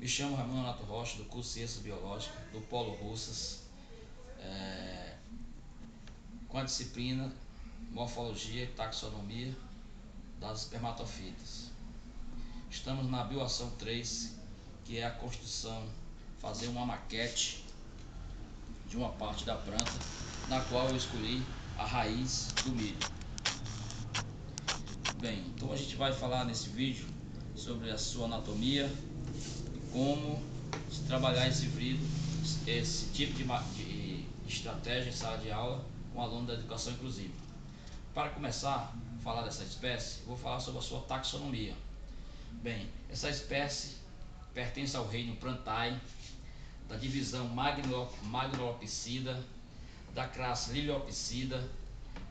Me chamo Ramon Nato Rocha, do curso de Ciências Biológicas, do Polo Russas, com a disciplina Morfologia e Taxonomia das Espermatofitas. Estamos na bioação 3, que é a construção, fazer uma maquete de uma parte da planta, na qual eu escolhi a raiz do milho. Bem, então a gente vai falar nesse vídeo sobre a sua anatomia e como se trabalhar esse tipo de estratégia em sala de aula com aluno da educação inclusiva. Para começar a falar dessa espécie, vou falar sobre a sua taxonomia. Bem, essa espécie pertence ao reino Plantae, da divisão Magnolopsida, da classe Liliopsida,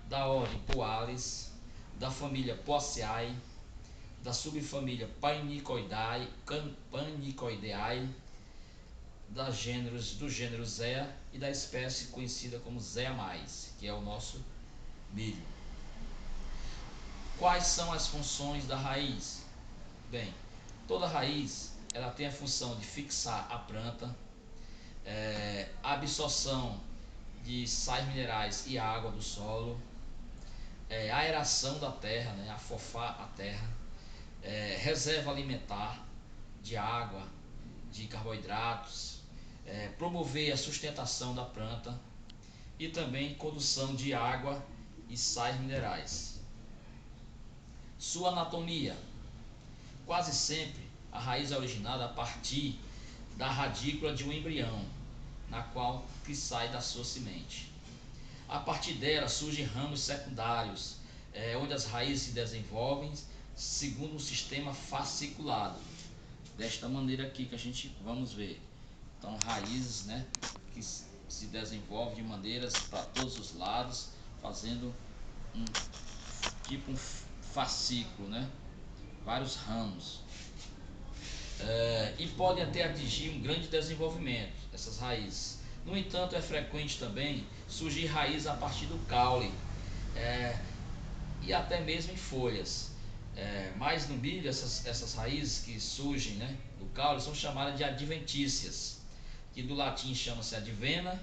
da ordem Poales, da família Poaceae, da subfamília Panicoideae, do gênero Zea e da espécie conhecida como Zea mais, que é o nosso milho. Quais são as funções da raiz? Bem, toda raiz ela tem a função de fixar a planta, a absorção de sais minerais e água do solo, a aeração da terra, afofar a terra, reserva alimentar de água, de carboidratos, promover a sustentação da planta e também condução de água e sais minerais. Sua anatomia: quase sempre a raiz é originada a partir da radícula de um embrião, na qual que sai da sua semente. A partir dela surgem ramos secundários, onde as raízes se desenvolvem segundo um sistema fasciculado. Desta maneira aqui que a gente vamos ver. Então, raízes, que se desenvolvem de maneiras para todos os lados, fazendo um fascículo, vários ramos. E podem até atingir um grande desenvolvimento, essas raízes. No entanto, é frequente também surgir raiz a partir do caule, e até mesmo em folhas. Mas no milho, essas raízes que surgem do caule são chamadas de adventícias, que do latim chama-se advena,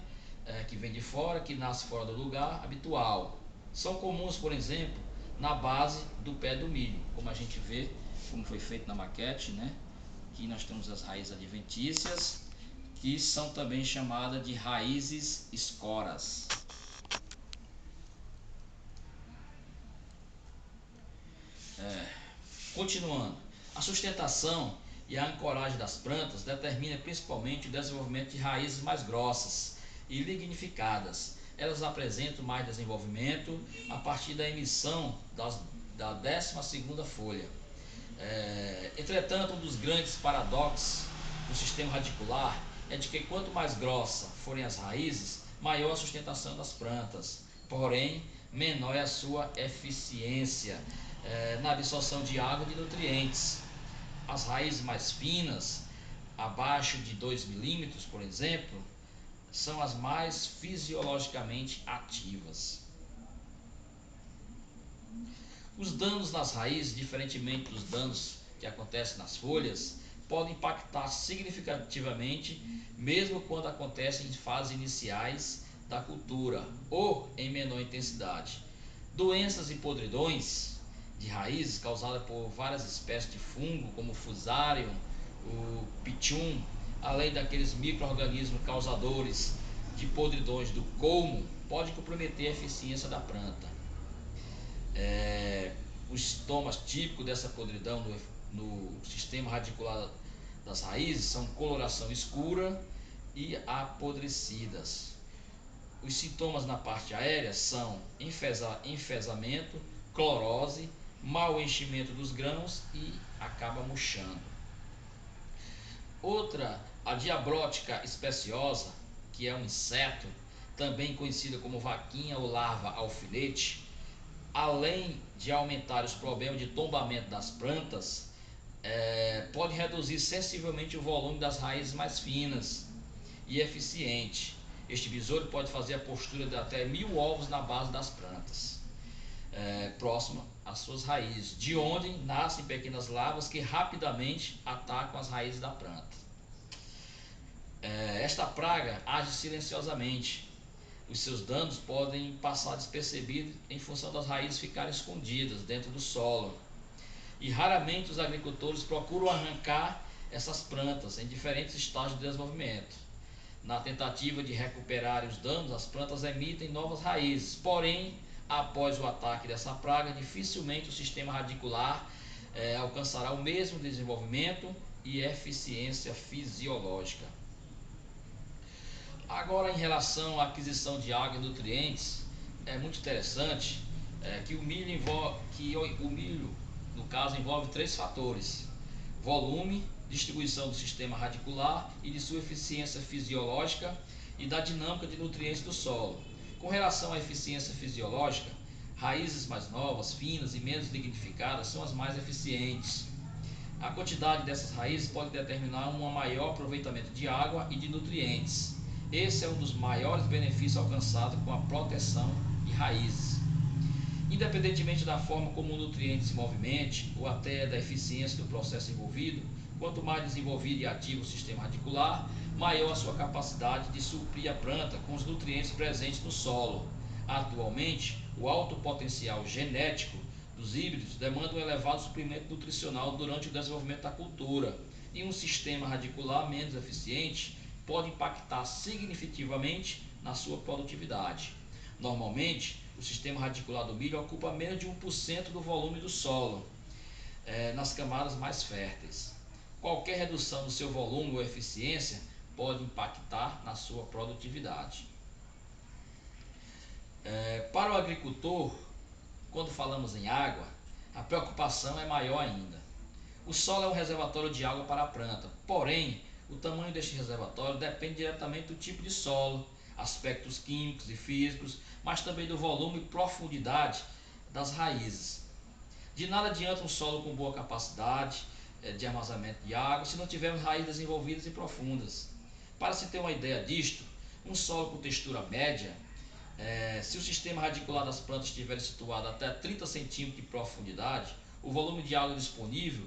que vem de fora, que nasce fora do lugar habitual. São comuns, por exemplo, na base do pé do milho, como a gente vê, como foi feito na maquete, Aqui nós temos as raízes adventícias, que são também chamadas de raízes escoras. Continuando, a sustentação e a ancoragem das plantas determina principalmente o desenvolvimento de raízes mais grossas e lignificadas. Elas apresentam mais desenvolvimento a partir da emissão da 12ª folha. Entretanto, um dos grandes paradoxos do sistema radicular é de que quanto mais grossa forem as raízes, maior a sustentação das plantas, porém menor é a sua eficiência na absorção de água e de nutrientes. As raízes mais finas, abaixo de 2 milímetros, por exemplo, são as mais fisiologicamente ativas. Os danos nas raízes, diferentemente dos danos que acontecem nas folhas, podem impactar significativamente, mesmo quando acontecem em fases iniciais da cultura ou em menor intensidade. Doenças e podridões de raízes causadas por várias espécies de fungo, como o Fusarium, o Pitchum, além daqueles micro-organismos causadores de podridões do colmo, pode comprometer a eficiência da planta. Os sintomas típicos dessa podridão no sistema radicular das raízes são coloração escura e apodrecidas. Os sintomas na parte aérea são enfesamento, clorose, mau enchimento dos grãos e acaba murchando. Outra, a Diabrótica speciosa, que é um inseto, também conhecida como vaquinha ou larva alfinete, além de aumentar os problemas de tombamento das plantas, pode reduzir sensivelmente o volume das raízes mais finas e eficiente. Este besouro pode fazer a postura de até 1000 ovos na base das plantas, próximo às suas raízes, de onde nascem pequenas larvas que rapidamente atacam as raízes da planta. Esta praga age silenciosamente. Os seus danos podem passar despercebidos em função das raízes ficarem escondidas dentro do solo. E raramente os agricultores procuram arrancar essas plantas em diferentes estágios de desenvolvimento. Na tentativa de recuperar os danos, as plantas emitem novas raízes. Porém, após o ataque dessa praga, dificilmente o sistema radicular alcançará o mesmo desenvolvimento e eficiência fisiológica. Agora, em relação à aquisição de água e nutrientes, é muito interessante que o milho no caso, envolve três fatores: volume, distribuição do sistema radicular e de sua eficiência fisiológica e da dinâmica de nutrientes do solo. Com relação à eficiência fisiológica, raízes mais novas, finas e menos lignificadas são as mais eficientes. A quantidade dessas raízes pode determinar um maior aproveitamento de água e de nutrientes. Esse é um dos maiores benefícios alcançados com a proteção de raízes. Independentemente da forma como o nutriente se movimente ou até da eficiência do processo envolvido, quanto mais desenvolvido e ativo o sistema radicular, maior a sua capacidade de suprir a planta com os nutrientes presentes no solo. Atualmente, o alto potencial genético dos híbridos demanda um elevado suprimento nutricional durante o desenvolvimento da cultura, e um sistema radicular menos eficiente pode impactar significativamente na sua produtividade. Normalmente, o sistema radicular do milho ocupa menos de 1% do volume do solo, nas camadas mais férteis. Qualquer redução no seu volume ou eficiência pode impactar na sua produtividade. Para o agricultor, quando falamos em água, a preocupação é maior ainda. O solo é um reservatório de água para a planta, porém, o tamanho deste reservatório depende diretamente do tipo de solo, aspectos químicos e físicos, mas também do volume e profundidade das raízes. De nada adianta um solo com boa capacidade de armazenamento de água se não tivermos raízes desenvolvidas e profundas. Para se ter uma ideia disto, um solo com textura média, se o sistema radicular das plantas estiver situado até 30 centímetros de profundidade, o volume de água disponível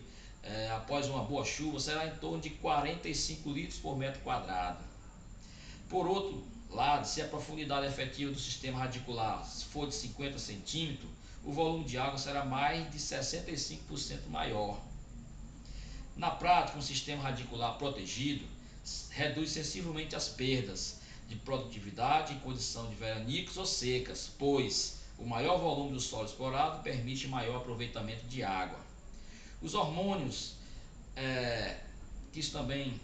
após uma boa chuva será em torno de 45 litros por metro quadrado. Por outro lado, se a profundidade efetiva do sistema radicular for de 50 centímetros, o volume de água será mais de 65% maior. Na prática, um sistema radicular protegido reduz sensivelmente as perdas de produtividade em condição de veranicos ou secas, pois o maior volume do solo explorado permite maior aproveitamento de água. Os hormônios que também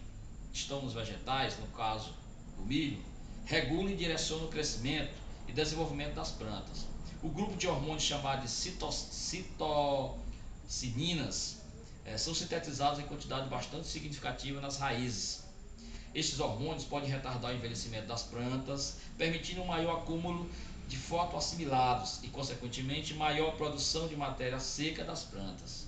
estão nos vegetais, no caso do milho, regulam e direcionam o crescimento e desenvolvimento das plantas. O grupo de hormônios chamado de citocininas são sintetizados em quantidade bastante significativa nas raízes. Estes hormônios podem retardar o envelhecimento das plantas, permitindo um maior acúmulo de fotoassimilados e, consequentemente, maior produção de matéria seca das plantas.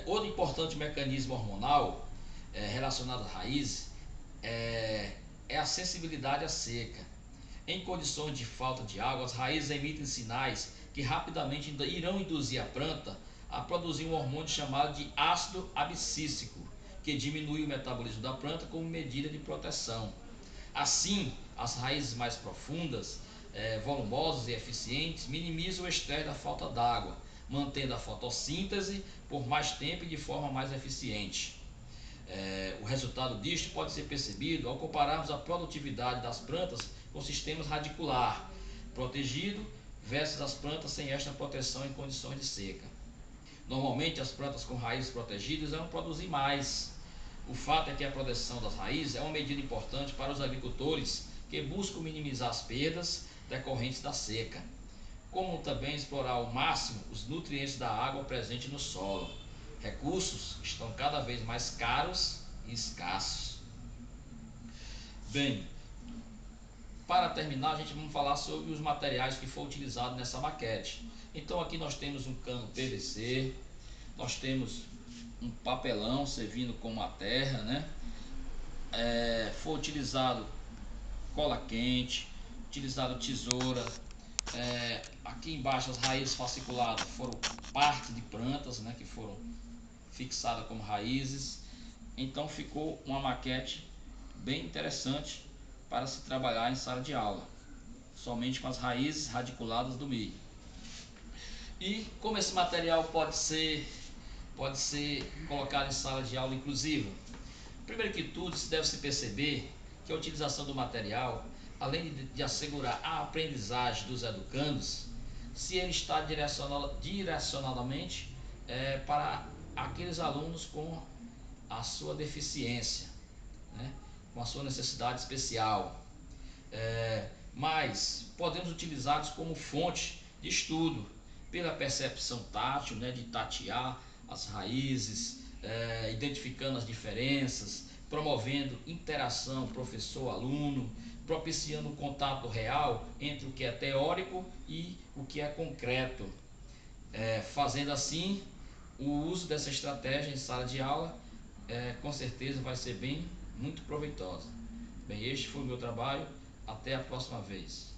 Outro importante mecanismo hormonal relacionado às raízes é a sensibilidade à seca. Em condições de falta de água, as raízes emitem sinais que rapidamente irão induzir a planta a produzir um hormônio chamado de ácido abscíssico, que diminui o metabolismo da planta como medida de proteção. Assim, as raízes mais profundas, volumosas e eficientes minimizam o estresse da falta d'água, mantendo a fotossíntese por mais tempo e de forma mais eficiente. O resultado disto pode ser percebido ao compararmos a produtividade das plantas com sistemas radicular protegido versus as plantas sem esta proteção em condições de seca. Normalmente, as plantas com raízes protegidas vão produzir mais. O fato é que a proteção das raízes é uma medida importante para os agricultores que buscam minimizar as perdas decorrentes da seca, como também explorar ao máximo os nutrientes da água presente no solo. Recursos estão cada vez mais caros e escassos. Bem, para terminar, a gente vai falar sobre os materiais que foram utilizados nessa maquete. Então aqui nós temos um cano PVC, nós temos um papelão servindo como a terra, né? Foi utilizado cola quente, utilizado tesoura. Aqui embaixo as raízes fasciculadas foram parte de plantas, né, que foram fixadas como raízes. Então ficou uma maquete bem interessante para se trabalhar em sala de aula, somente com as raízes radiculadas do milho. E como esse material pode ser colocado em sala de aula inclusiva? Primeiro que tudo, se deve se perceber que a utilização do material, além de assegurar a aprendizagem dos educandos, se ele está direcionadamente para aqueles alunos com a sua deficiência, né? Com a sua necessidade especial. Mas podemos utilizá-los como fonte de estudo, pela percepção tátil, né, de tatear as raízes, identificando as diferenças, promovendo interação professor-aluno, propiciando um contato real entre o que é teórico e o que é concreto, fazendo assim o uso dessa estratégia em sala de aula, com certeza vai ser muito proveitosa. Bem, este foi o meu trabalho, até a próxima vez.